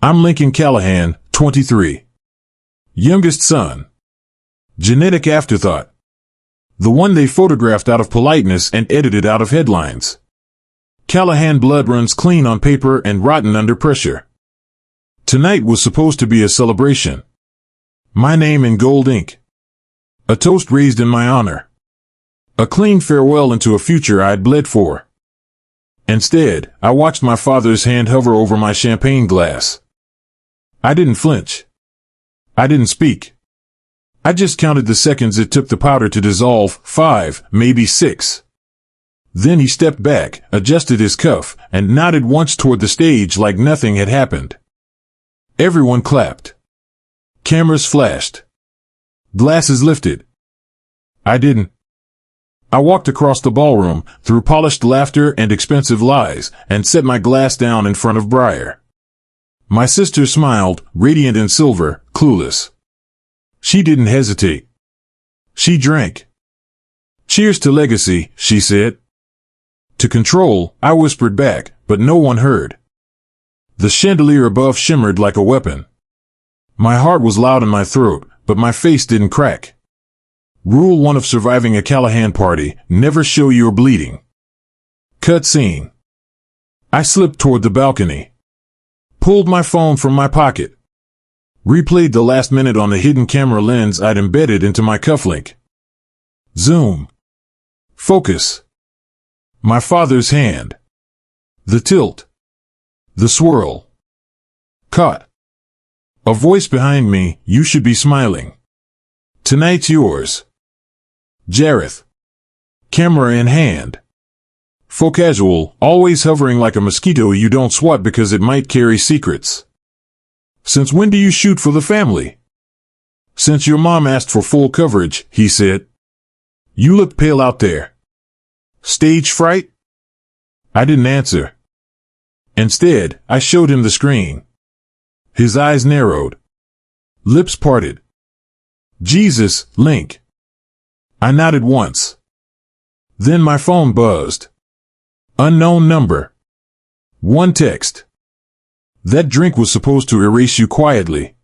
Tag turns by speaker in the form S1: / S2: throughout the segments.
S1: I'm Lincoln Callahan, 23. Youngest son. Genetic afterthought. The one they photographed out of politeness and edited out of headlines. Callahan blood runs clean on paper and rotten under pressure. Tonight was supposed to be a celebration. My name in gold ink. A toast raised in my honor. A clean farewell into a future I'd bled for. Instead, I watched my father's hand hover over my champagne glass. I didn't flinch. I didn't speak. I just counted the seconds it took the powder to dissolve, 5, maybe 6. Then he stepped back, adjusted his cuff, and nodded once toward the stage like nothing had happened. Everyone clapped. Cameras flashed. Glasses lifted. I didn't. I walked across the ballroom, through polished laughter and expensive lies, and set my glass down in front of Briar. My sister smiled, radiant in silver, clueless. She didn't hesitate. She drank. Cheers to legacy, she said. To control, I whispered back, but no one heard. The chandelier above shimmered like a weapon. My heart was loud in my throat, but my face didn't crack. Rule 1 of surviving a Callahan party, never show you're bleeding. Cut scene. I slipped toward the balcony. Pulled my phone from my pocket. Replayed the last minute on the hidden camera lens I'd embedded into my cufflink. Zoom. Focus. My father's hand. The tilt. The swirl. Caught. A voice behind me, you should be smiling. Tonight's yours. Jareth. Camera in hand. Faux casual, always hovering like a mosquito you don't swat because it might carry secrets. Since when do you shoot for the family? Since your mom asked for full coverage, he said. You look pale out there. Stage fright? I didn't answer. Instead, I showed him the screen. His eyes narrowed. Lips parted. Jesus, Link. I nodded once. Then my phone buzzed. Unknown number. One text. That drink was supposed to erase you quietly.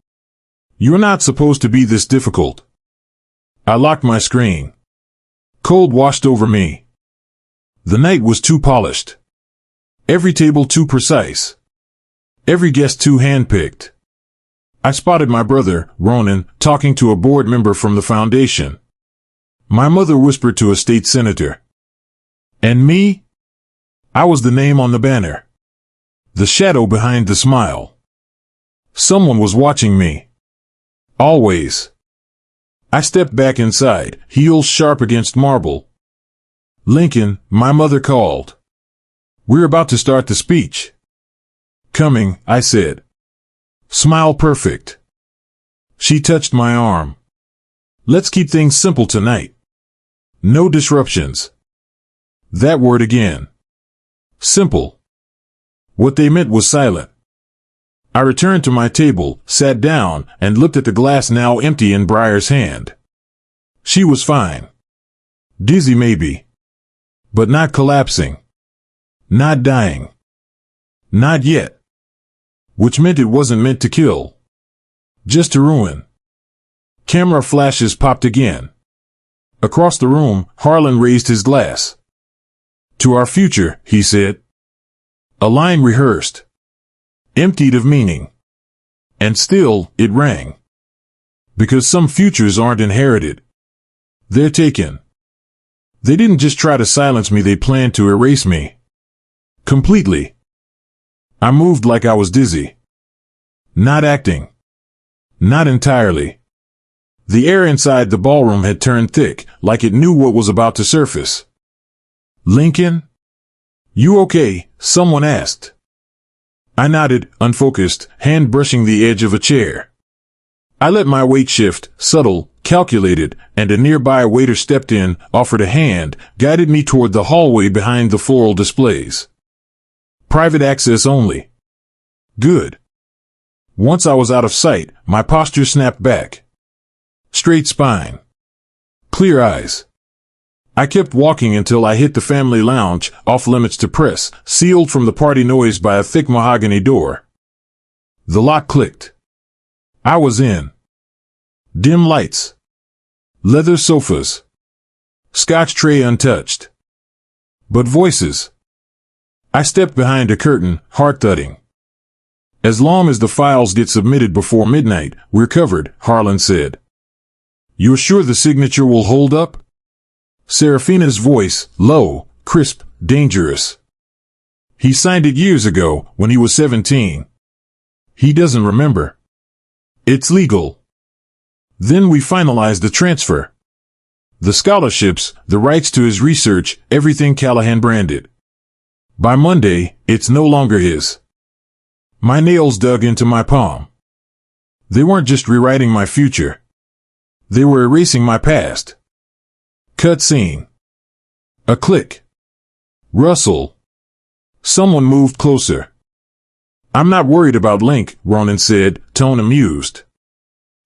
S1: You're not supposed to be this difficult. I locked my screen. Cold washed over me. The night was too polished. Every table too precise. Every guest too handpicked. I spotted my brother, Ronan, talking to a board member from the foundation. My mother whispered to a state senator. And me? I was the name on the banner. The shadow behind the smile. Someone was watching me. Always. I stepped back inside, heels sharp against marble. Lincoln, my mother called. We're about to start the speech. Coming, I said. Smile perfect. She touched my arm. Let's keep things simple tonight. No disruptions. That word again. Simple. What they meant was silent. I returned to my table, sat down, and looked at the glass now empty in Briar's hand. She was fine. Dizzy maybe. But not collapsing. Not dying. Not yet. Which meant it wasn't meant to kill. Just to ruin. Camera flashes popped again. Across the room, Harlan raised his glass. To our future, he said. A line rehearsed. Emptied of meaning. And still, it rang. Because some futures aren't inherited. They're taken. They didn't just try to silence me, they planned to erase me. Completely. I moved like I was dizzy. Not acting. Not entirely. The air inside the ballroom had turned thick, like it knew what was about to surface. Lincoln? You okay? Someone asked. I nodded, unfocused, hand brushing the edge of a chair. I let my weight shift, subtle, calculated, and a nearby waiter stepped in, offered a hand, guided me toward the hallway behind the floral displays. Private access only. Good. Once I was out of sight, my posture snapped back. Straight spine. Clear eyes. I kept walking until I hit the family lounge, off limits to press, sealed from the party noise by a thick mahogany door. The lock clicked. I was in. Dim lights. Leather sofas. Scotch tray untouched. But voices. I stepped behind a curtain, heart thudding. As long as the files get submitted before midnight, we're covered, Harlan said. You're sure the signature will hold up? Serafina's voice, low, crisp, dangerous. He signed it years ago, when he was 17. He doesn't remember. It's legal. Then we finalized the transfer. The scholarships, the rights to his research, everything Callahan branded. By Monday, it's no longer his. My nails dug into my palm. They weren't just rewriting my future. They were erasing my past. Cut scene. A click. Rustle. Someone moved closer. I'm not worried about Link, Ronan said, tone amused.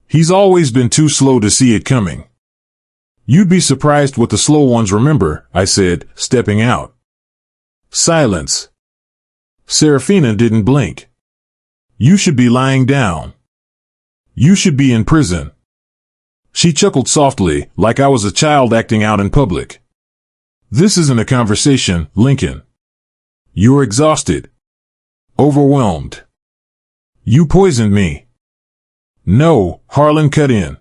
S1: He's always been too slow to see it coming. You'd be surprised what the slow ones remember, I said, stepping out. Silence. Serafina didn't blink. You should be lying down. You should be in prison. She chuckled softly, like I was a child acting out in public. This isn't a conversation, Lincoln. You're exhausted. Overwhelmed. You poisoned me. No, Harlan cut in.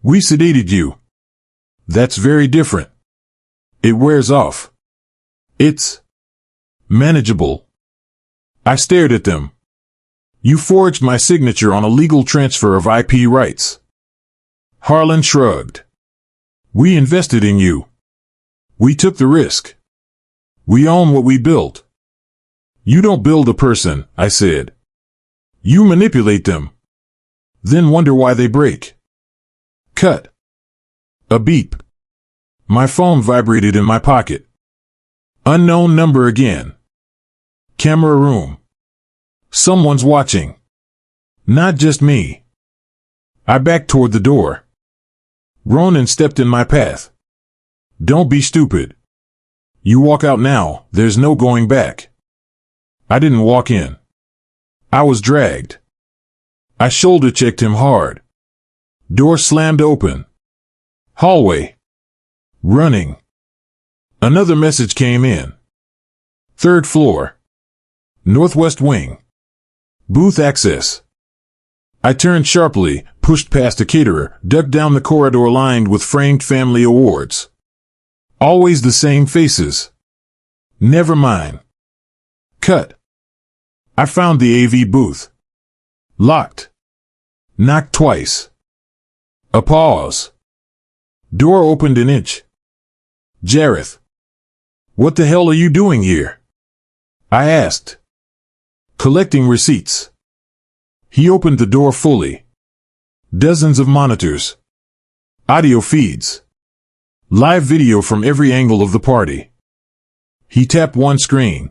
S1: We sedated you. That's very different. It wears off. It's manageable. I stared at them. You forged my signature on a legal transfer of IP rights. Harlan shrugged. We invested in you. We took the risk. We own what we built. You don't build a person, I said. You manipulate them. Then wonder why they break. Cut. A beep. My phone vibrated in my pocket. Unknown number again. Camera room. Someone's watching. Not just me. I backed toward the door. Ronan stepped in my path. Don't be stupid. You walk out now, there's no going back. I didn't walk in. I was dragged. I shoulder checked him hard. Door slammed open. Hallway. Running. Another message came in. 3rd floor. Northwest wing. Booth access. I turned sharply, pushed past a caterer, ducked down the corridor lined with framed family awards. Always the same faces. Never mind. Cut. I found the AV booth. Locked. Knocked twice. A pause. Door opened an inch. Jareth. What the hell are you doing here? I asked. Collecting receipts. He opened the door fully. Dozens of monitors. Audio feeds. Live video from every angle of the party. He tapped one screen.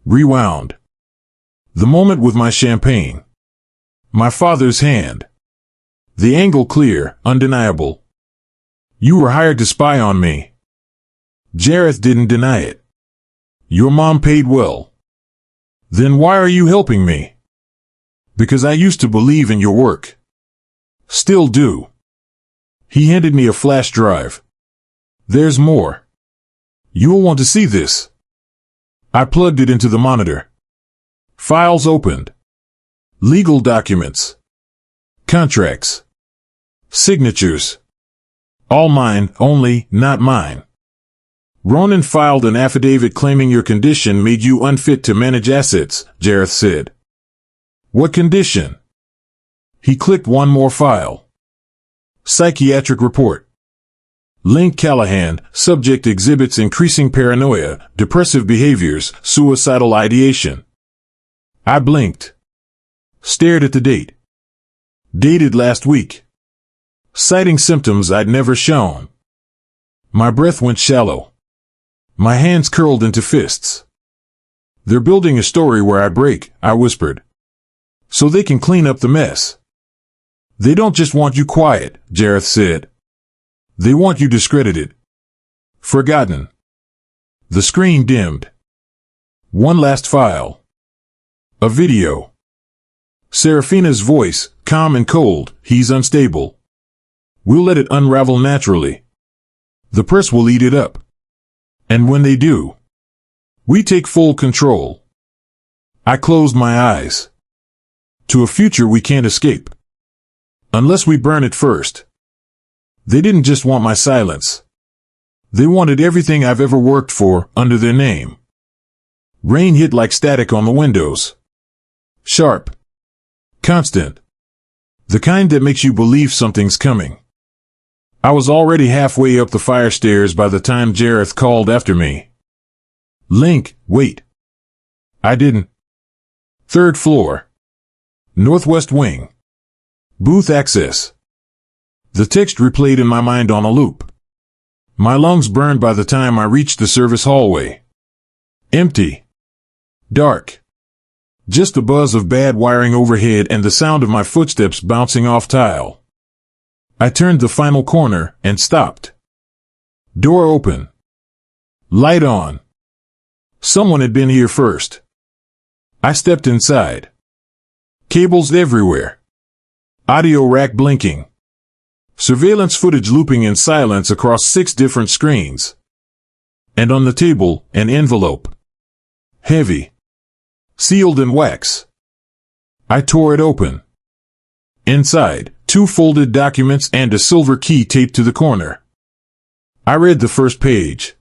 S1: Rewound. The moment with my champagne. My father's hand. The angle clear, undeniable. You were hired to spy on me. Jareth didn't deny it. Your mom paid well. Then why are you helping me? Because I used to believe in your work. Still do. He handed me a flash drive. There's more. You'll want to see this. I plugged it into the monitor. Files opened. Legal documents. Contracts. Signatures. All mine, only not mine. Ronan filed an affidavit claiming your condition made you unfit to manage assets, Jareth said. What condition? He clicked one more file. Psychiatric report. Link Callahan, subject exhibits increasing paranoia, depressive behaviors, suicidal ideation. I blinked. Stared at the date. Dated last week. Citing symptoms I'd never shown. My breath went shallow. My hands curled into fists. They're building a story where I break, I whispered. So they can clean up the mess. They don't just want you quiet, Jareth said. They want you discredited. Forgotten. The screen dimmed. One last file. A video. Serafina's voice, calm and cold. He's unstable. We'll let it unravel naturally. The press will eat it up. And when they do, we take full control. I closed my eyes. To a future we can't escape. Unless we burn it first. They didn't just want my silence. They wanted everything I've ever worked for, under their name. Rain hit like static on the windows. Sharp. Constant. The kind that makes you believe something's coming. I was already halfway up the fire stairs by the time Jareth called after me. Link, wait. I didn't. Third floor. Northwest wing. Booth access. The text replayed in my mind on a loop. My lungs burned by the time I reached the service hallway. Empty. Dark. Just the buzz of bad wiring overhead and the sound of my footsteps bouncing off tile. I turned the final corner and stopped. Door open. Light on. Someone had been here first. I stepped inside. Cables everywhere. Audio rack blinking. Surveillance footage looping in silence across 6 different screens. And on the table, an envelope. Heavy. Sealed in wax. I tore it open. Inside, 2 folded documents and a silver key taped to the corner. I read the first page.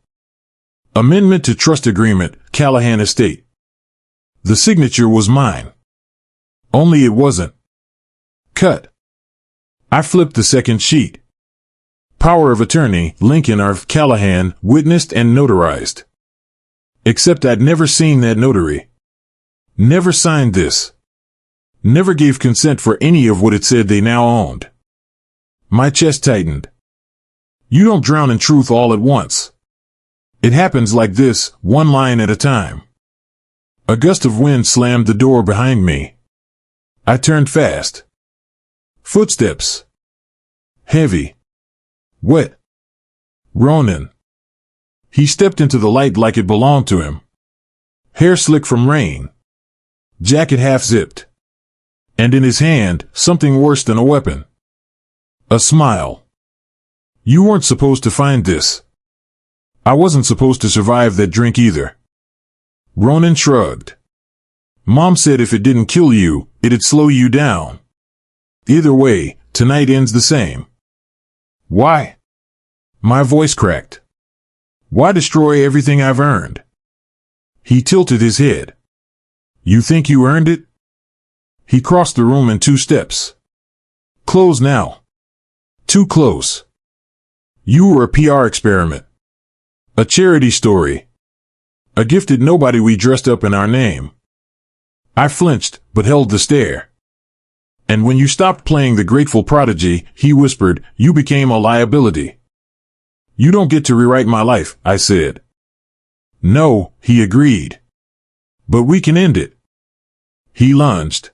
S1: Amendment to Trust Agreement, Callahan Estate. The signature was mine. Only it wasn't. Cut. I flipped the second sheet. Power of attorney, Lincoln R. Callahan, witnessed and notarized. Except I'd never seen that notary. Never signed this. Never gave consent for any of what it said they now owned. My chest tightened. You don't drown in truth all at once. It happens like this, one line at a time. A gust of wind slammed the door behind me. I turned fast. Footsteps. Heavy. Wet. Ronan. He stepped into the light like it belonged to him. Hair slick from rain. Jacket half zipped. And in his hand, something worse than a weapon. A smile. You weren't supposed to find this. I wasn't supposed to survive that drink either. Ronan shrugged. Mom said if it didn't kill you, it'd slow you down. Either way, tonight ends the same. Why? My voice cracked. Why destroy everything I've earned? He tilted his head. You think you earned it? He crossed the room in 2 steps. Close now. Too close. You were a PR experiment. A charity story. A gifted nobody we dressed up in our name. I flinched, but held the stare. And when you stopped playing the grateful prodigy, he whispered, you became a liability. You don't get to rewrite my life, I said. No, he agreed. But we can end it. He lunged.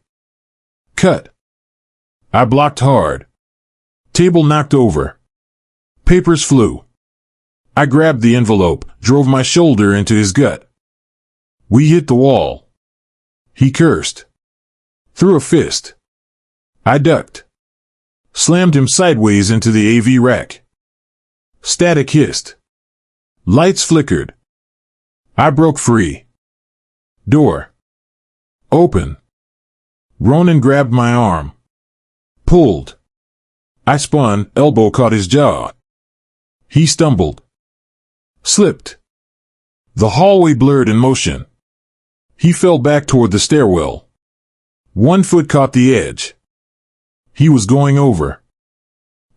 S1: Cut. I blocked hard. Table knocked over. Papers flew. I grabbed the envelope, drove my shoulder into his gut. We hit the wall. He cursed. Threw a fist. I ducked. Slammed him sideways into the AV rack. Static hissed. Lights flickered. I broke free. Door. Open. Ronan grabbed my arm. Pulled. I spun, elbow caught his jaw. He stumbled. Slipped. The hallway blurred in motion. He fell back toward the stairwell. 1 foot caught the edge. He was going over.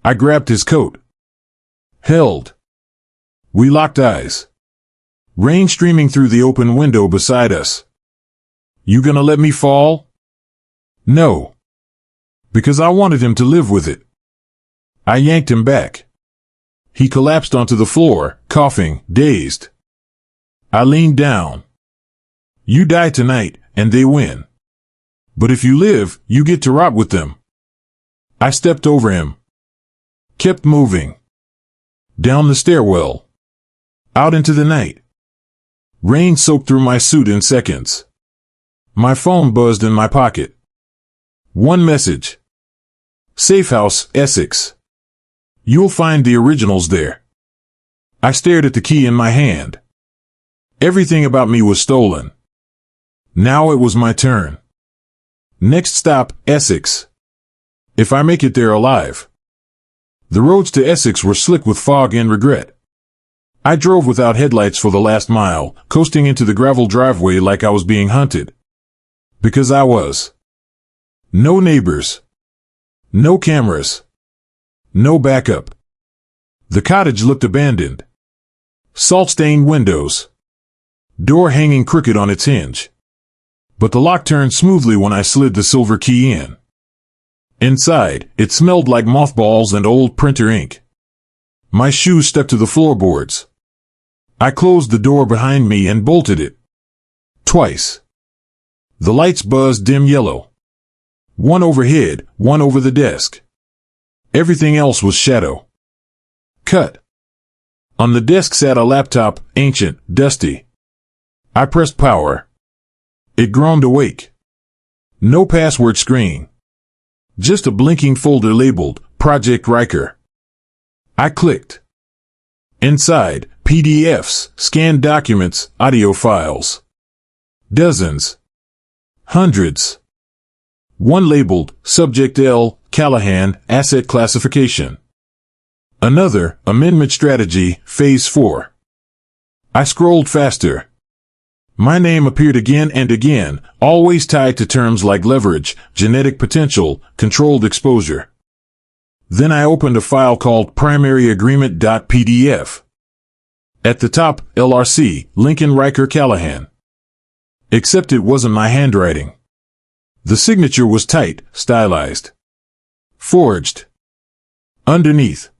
S1: I grabbed his coat. Held. We locked eyes. Rain streaming through the open window beside us. You gonna let me fall? No. Because I wanted him to live with it. I yanked him back. He collapsed onto the floor, coughing, dazed. I leaned down. You die tonight, and they win. But if you live, you get to rot with them. I stepped over him. Kept moving. Down the stairwell. Out into the night. Rain soaked through my suit in seconds. My phone buzzed in my pocket. One message. Safe House, Essex. You'll find the originals there. I stared at the key in my hand. Everything about me was stolen. Now it was my turn. Next stop, Essex. If I make it there alive. The roads to Essex were slick with fog and regret. I drove without headlights for the last mile, coasting into the gravel driveway like I was being hunted. Because I was. No neighbors. No cameras. No backup. The cottage looked abandoned. Salt-stained windows. Door hanging crooked on its hinge. But the lock turned smoothly when I slid the silver key in. Inside, it smelled like mothballs and old printer ink. My shoes stuck to the floorboards. I closed the door behind me and bolted it. Twice. The lights buzzed dim yellow. One overhead, one over the desk. Everything else was shadow. Cut. On the desk sat a laptop, ancient, dusty. I pressed power. It groaned awake. No password screen. Just a blinking folder labeled Project Riker. I clicked. Inside, PDFs, scanned documents, audio files. Dozens. Hundreds. One labeled Subject L, Callahan, Asset Classification. Another, Amendment Strategy, Phase 4. I scrolled faster. My name appeared again and again, always tied to terms like leverage, genetic potential, controlled exposure. Then I opened a file called primaryagreement.pdf. At the top, LRC, Lincoln Riker Callahan. Except it wasn't my handwriting. The signature was tight, stylized. Forged. Underneath.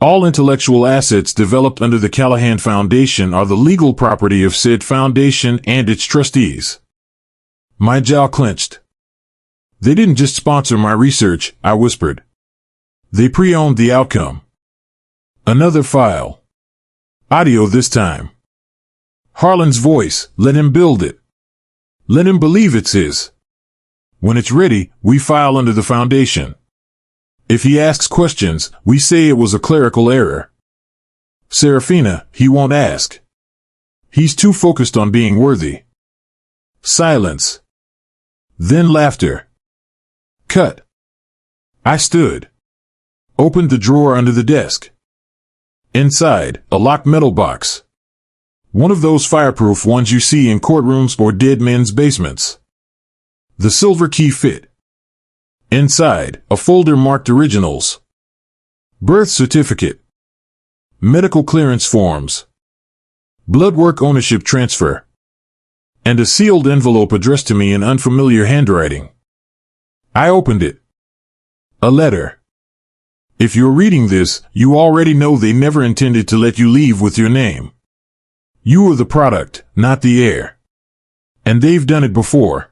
S1: All intellectual assets developed under the Callahan Foundation are the legal property of said foundation and its trustees. My jaw clenched. They didn't just sponsor my research, I whispered. They pre-owned the outcome. Another file. Audio this time. Harlan's voice, let him build it. Let him believe it's his. When it's ready, we file under the foundation. If he asks questions, we say it was a clerical error. Serafina, he won't ask. He's too focused on being worthy. Silence. Then laughter. Cut. I stood. Opened the drawer under the desk. Inside, a locked metal box. One of those fireproof ones you see in courtrooms or dead men's basements. The silver key fit. Inside, a folder marked originals. Birth certificate. Medical clearance forms. Blood work ownership transfer. And a sealed envelope addressed to me in unfamiliar handwriting. I opened it. A letter. If you're reading this, you already know they never intended to let you leave with your name. You were the product, not the heir. And they've done it before.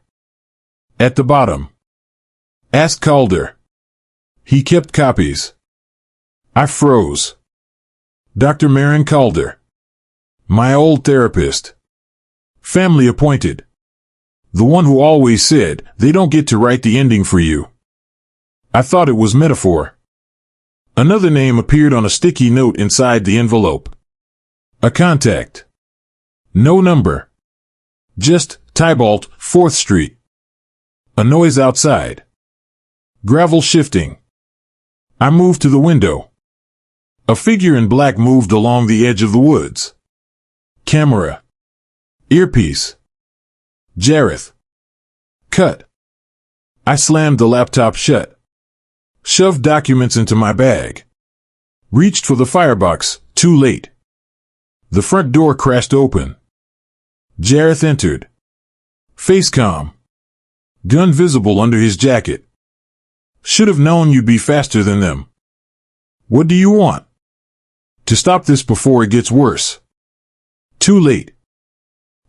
S1: At the bottom. Ask Calder. He kept copies. I froze. Dr. Marin Calder. My old therapist. Family appointed. The one who always said, they don't get to write the ending for you. I thought it was metaphor. Another name appeared on a sticky note inside the envelope. A contact. No number. Just, Tybalt, 4th Street. A noise outside. Gravel shifting. I moved to the window. A figure in black moved along the edge of the woods. Camera. Earpiece. Jareth. Cut. I slammed the laptop shut. Shoved documents into my bag. Reached for the firebox, too late. The front door crashed open. Jareth entered. Face calm. Gun visible under his jacket. Should have known you'd be faster than them. What do you want? To stop this before it gets worse. Too late.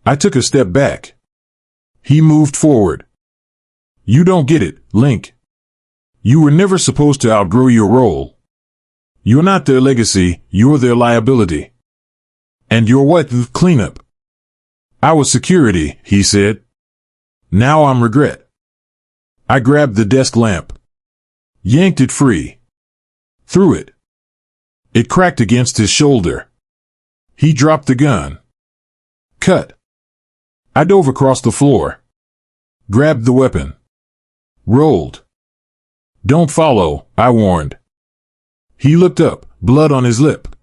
S1: I took a step back. He moved forward. You don't get it, Link. You were never supposed to outgrow your role. You're not their legacy, you're their liability. And you're what? Cleanup. I was security, he said. Now I'm regret. I grabbed the desk lamp, yanked it free, threw it. It cracked against his shoulder. He dropped the gun. Cut. I dove across the floor, grabbed the weapon, rolled. Don't follow, I warned. He looked up, blood on his lip.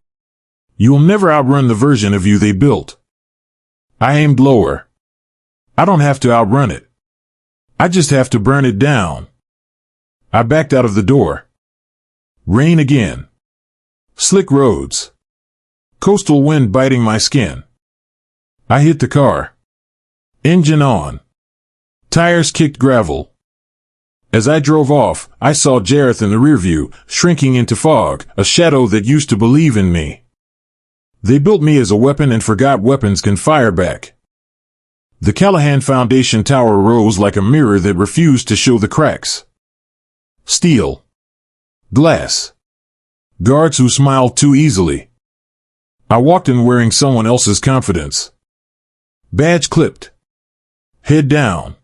S1: You'll never outrun the version of you they built. I aimed lower. I don't have to outrun it. I just have to burn it down. I backed out of the door. Rain again. Slick roads. Coastal wind biting my skin. I hit the car. Engine on. Tires kicked gravel. As I drove off, I saw Jareth in the rearview, shrinking into fog, a shadow that used to believe in me. They built me as a weapon and forgot weapons can fire back. The Callahan Foundation tower rose like a mirror that refused to show the cracks. Steel. Glass. Guards who smiled too easily. I walked in wearing someone else's confidence. Badge clipped. Head down.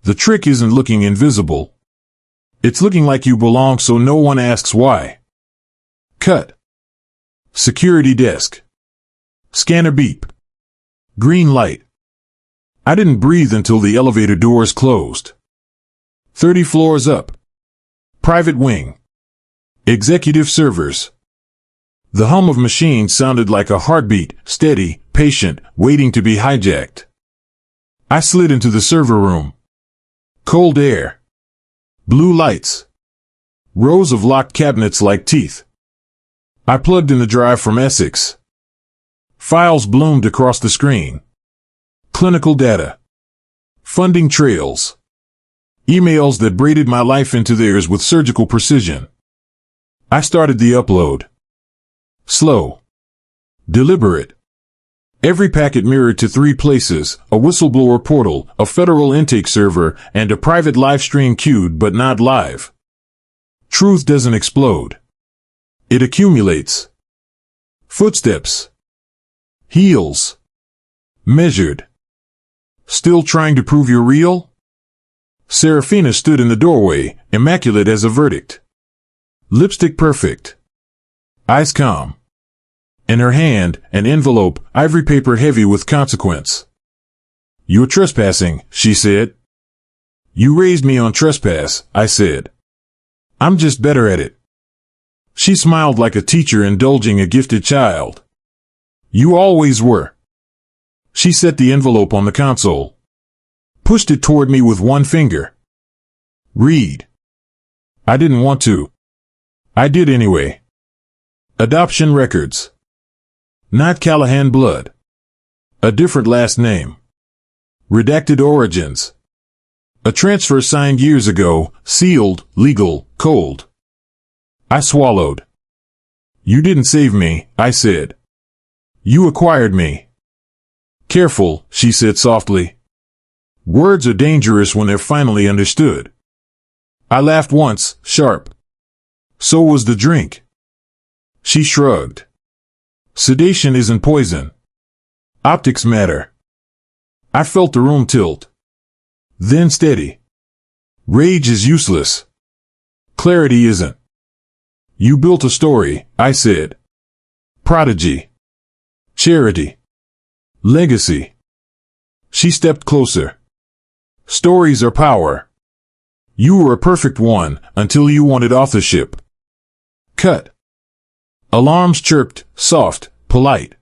S1: The trick isn't looking invisible. It's looking like you belong so no one asks why. Cut. Security desk. Scanner beep. Green light. I didn't breathe until the elevator doors closed. 30 floors up. Private wing. Executive servers. The hum of machines sounded like a heartbeat, steady, patient, waiting to be hijacked. I slid into the server room. Cold air. Blue lights. Rows of locked cabinets like teeth. I plugged in the drive from Essex. Files bloomed across the screen. Clinical data. Funding trails. Emails that braided my life into theirs with surgical precision. I started the upload. Slow. Deliberate. Every packet mirrored to 3 places, a whistleblower portal, a federal intake server, and a private live stream queued but not live. Truth doesn't explode. It accumulates. Footsteps. Heels. Measured. Still trying to prove you're real? Serafina stood in the doorway, immaculate as a verdict. Lipstick perfect. Eyes calm. In her hand, an envelope, ivory paper heavy with consequence. You're trespassing, she said. You raised me on trespass, I said. I'm just better at it. She smiled like a teacher indulging a gifted child. You always were. She set the envelope on the console. Pushed it toward me with one finger. Read. I didn't want to. I did anyway. Adoption records. Not Callahan blood. A different last name. Redacted origins. A transfer signed years ago, sealed, legal, cold. I swallowed. You didn't save me, I said. You acquired me. Careful, she said softly. Words are dangerous when they're finally understood. I laughed once, sharp. So was the drink. She shrugged. Sedation isn't poison. Optics matter. I felt the room tilt. Then steady. Rage is useless. Clarity isn't. You built a story, I said. Prodigy. Charity. Legacy. She stepped closer. Stories are power. You were a perfect one until you wanted authorship. Cut. Alarms chirped, soft, polite.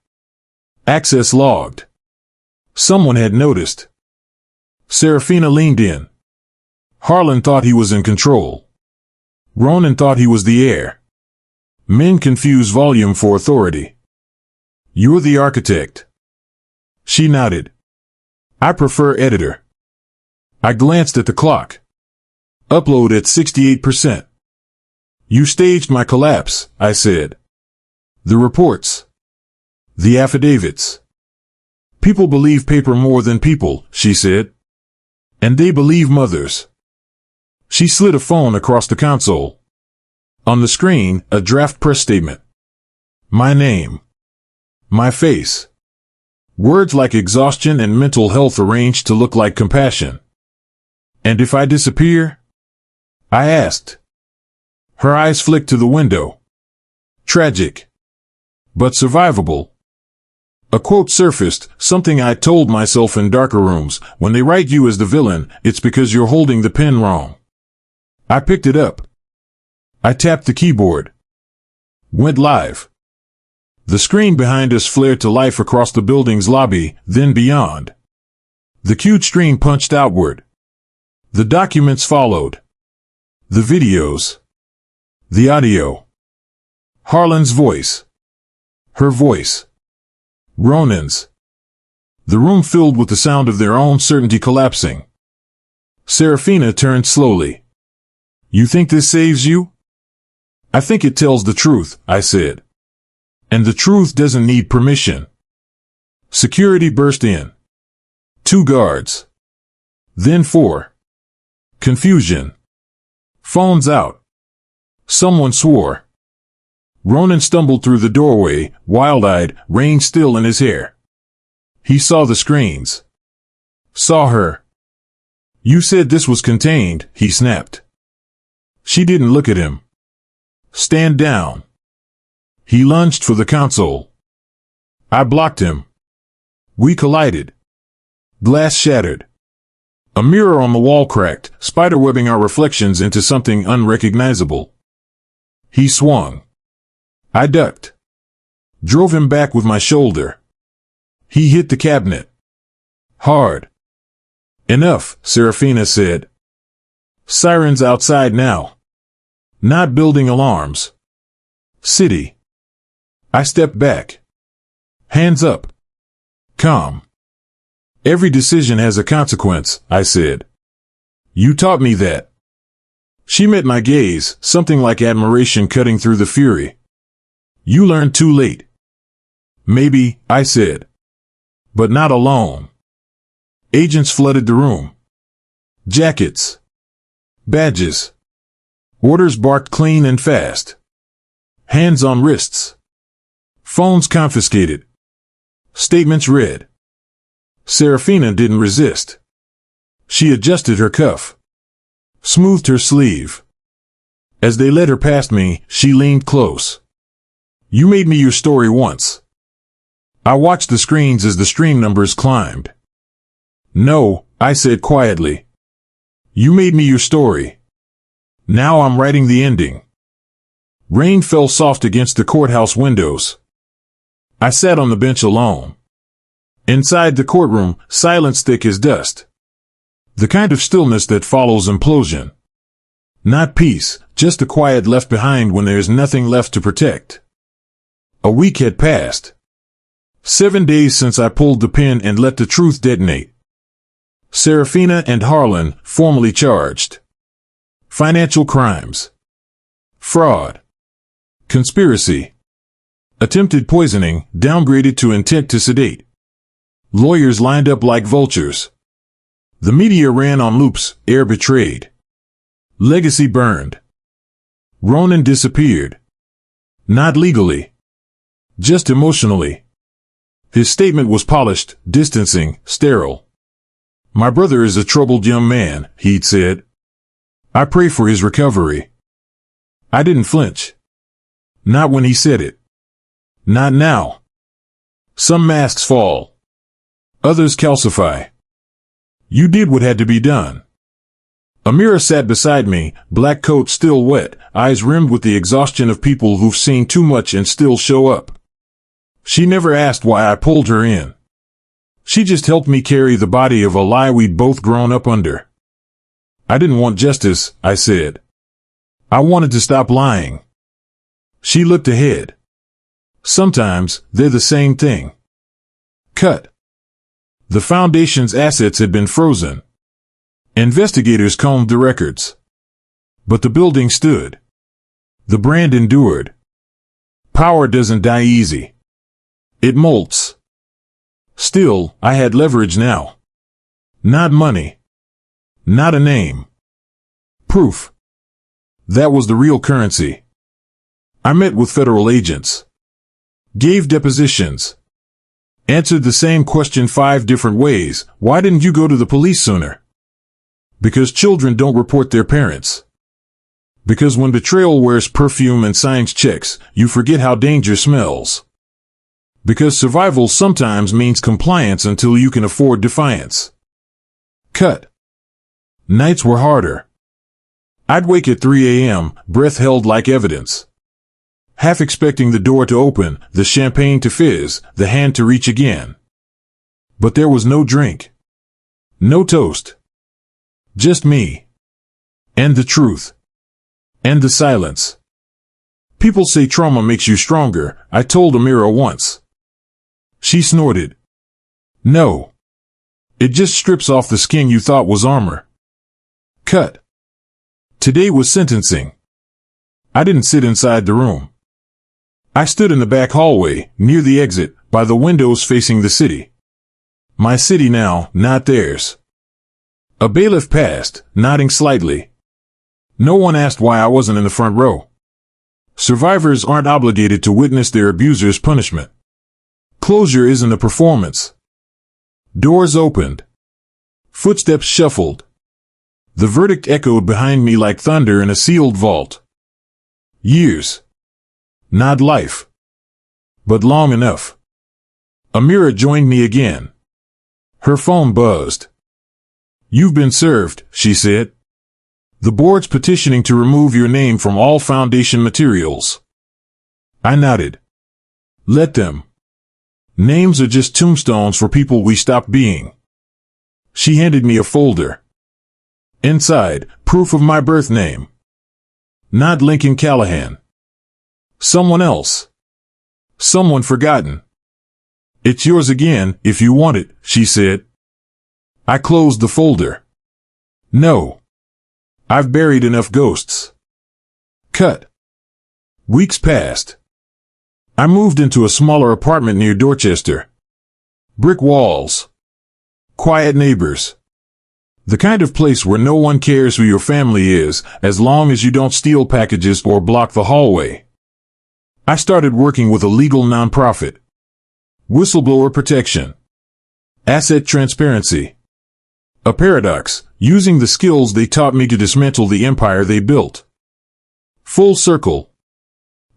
S1: Access logged. Someone had noticed. Serafina leaned in. Harlan thought he was in control. Ronan thought he was the heir. Men confuse volume for authority. You're the architect. She nodded. I prefer editor. I glanced at the clock. Upload at 68%. You staged my collapse, I said. The reports. The affidavits. People believe paper more than people, she said. And they believe mothers. She slid a phone across the console. On the screen, a draft press statement. My name. My face. Words like exhaustion and mental health arranged to look like compassion. And if I disappear? I asked. Her eyes flicked to the window. Tragic. But survivable. A quote surfaced, something I told myself in darker rooms: when they write you as the villain, it's because you're holding the pen wrong. I picked it up. I tapped the keyboard. Went live. The screen behind us flared to life across the building's lobby, then beyond. The cued stream punched outward. The documents followed. The videos. The audio. Harlan's voice. Her voice. Ronan's. The room filled with the sound of their own certainty collapsing. Serafina turned slowly. You think this saves you? I think it tells the truth, I said. And the truth doesn't need permission. Security burst in. 2 guards. Then 4. Confusion. Phones out. Someone swore. Ronan stumbled through the doorway, wild-eyed, rain still in his hair. He saw the screens. Saw her. You said this was contained, he snapped. She didn't look at him. Stand down. He lunged for the console. I blocked him. We collided. Glass shattered. A mirror on the wall cracked, spiderwebbing our reflections into something unrecognizable. He swung. I ducked. Drove him back with my shoulder. He hit the cabinet. Hard. Enough, Serafina said. Sirens outside now. Not building alarms. City. I stepped back. Hands up. Calm. Every decision has a consequence, I said. You taught me that. She met my gaze, something like admiration cutting through the fury. You learned too late. Maybe, I said. But not alone. Agents flooded the room. Jackets. Badges. Orders barked clean and fast. Hands on wrists. Phones confiscated. Statements read. Serafina didn't resist. She adjusted her cuff. Smoothed her sleeve. As they led her past me, she leaned close. You made me your story once. I watched the screens as the stream numbers climbed. No, I said quietly. You made me your story. Now I'm writing the ending. Rain fell soft against the courthouse windows. I sat on the bench alone. Inside the courtroom, silence thick as dust. The kind of stillness that follows implosion. Not peace, just the quiet left behind when there's nothing left to protect. A week had passed. 7 days since I pulled the pin and let the truth detonate. Serafina and Harlan, formally charged. Financial crimes. Fraud. Conspiracy. Attempted poisoning, downgraded to intent to sedate. Lawyers lined up like vultures. The media ran on loops, air betrayed. Legacy burned. Ronan disappeared. Not legally. Just emotionally. His statement was polished, distancing, sterile. My brother is a troubled young man, he'd said. I pray for his recovery. I didn't flinch. Not when he said it. Not now. Some masks fall. Others calcify. You did what had to be done. Amira sat beside me, black coat still wet, eyes rimmed with the exhaustion of people who've seen too much and still show up. She never asked why I pulled her in. She just helped me carry the body of a lie we'd both grown up under. I didn't want justice, I said. I wanted to stop lying. She looked ahead. Sometimes, they're the same thing. Cut. The Foundation's assets had been frozen. Investigators combed the records. But the building stood. The brand endured. Power doesn't die easy. It molts. Still, I had leverage now. Not money. Not a name. Proof. That was the real currency. I met with federal agents. Gave depositions. Answered the same question 5 different ways. Why didn't you go to the police sooner? Because children don't report their parents. Because when betrayal wears perfume and signs checks, you forget how danger smells. Because survival sometimes means compliance until you can afford defiance. Cut. Nights were harder. I'd wake at 3 a.m., breath held like evidence. Half expecting the door to open, the champagne to fizz, the hand to reach again. But there was no drink. No toast. Just me. And the truth. And the silence. People say trauma makes you stronger, I told Amira once. She snorted. No. It just strips off the skin you thought was armor. Cut. Today was sentencing. I didn't sit inside the room. I stood in the back hallway, near the exit, by the windows facing the city. My city now, not theirs. A bailiff passed, nodding slightly. No one asked why I wasn't in the front row. Survivors aren't obligated to witness their abuser's punishment. Closure isn't a performance. Doors opened. Footsteps shuffled. The verdict echoed behind me like thunder in a sealed vault. Years. Not life. But long enough. Amira joined me again. Her phone buzzed. You've been served, she said. The board's petitioning to remove your name from all foundation materials. I nodded. Let them. Names are just tombstones for people we stopped being. She handed me a folder. Inside, proof of my birth name. Not Lincoln Callahan. Someone else. Someone forgotten. It's yours again, if you want it, she said. I closed the folder. No. I've buried enough ghosts. Cut. Weeks passed. I moved into a smaller apartment near Dorchester. Brick walls. Quiet neighbors. The kind of place where no one cares who your family is, as long as you don't steal packages or block the hallway. I started working with a legal nonprofit. Whistleblower protection. Asset transparency. A paradox, using the skills they taught me to dismantle the empire they built. Full circle.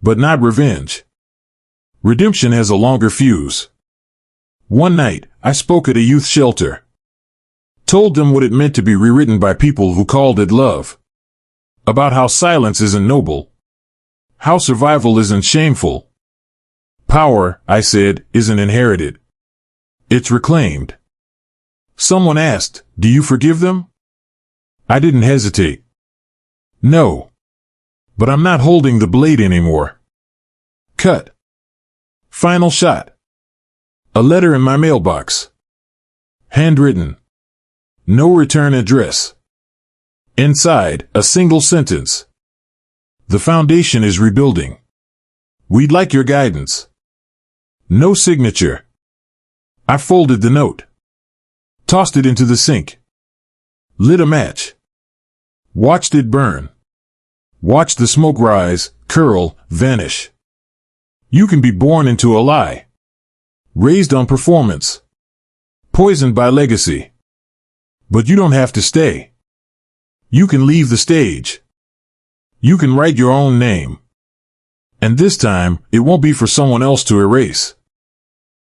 S1: But not revenge. Redemption has a longer fuse. One night, I spoke at a youth shelter. Told them what it meant to be rewritten by people who called it love. About how silence isn't noble. How survival isn't shameful. Power, I said, isn't inherited. It's reclaimed. Someone asked, do you forgive them? I didn't hesitate. No. But I'm not holding the blade anymore. Cut. Final shot. A letter in my mailbox. Handwritten. No return address. Inside, a single sentence. The foundation is rebuilding. We'd like your guidance. No signature. I folded the note. Tossed it into the sink. Lit a match. Watched it burn. Watched the smoke rise, curl, vanish. You can be born into a lie. Raised on performance. Poisoned by legacy. But you don't have to stay. You can leave the stage. You can write your own name. And this time, it won't be for someone else to erase.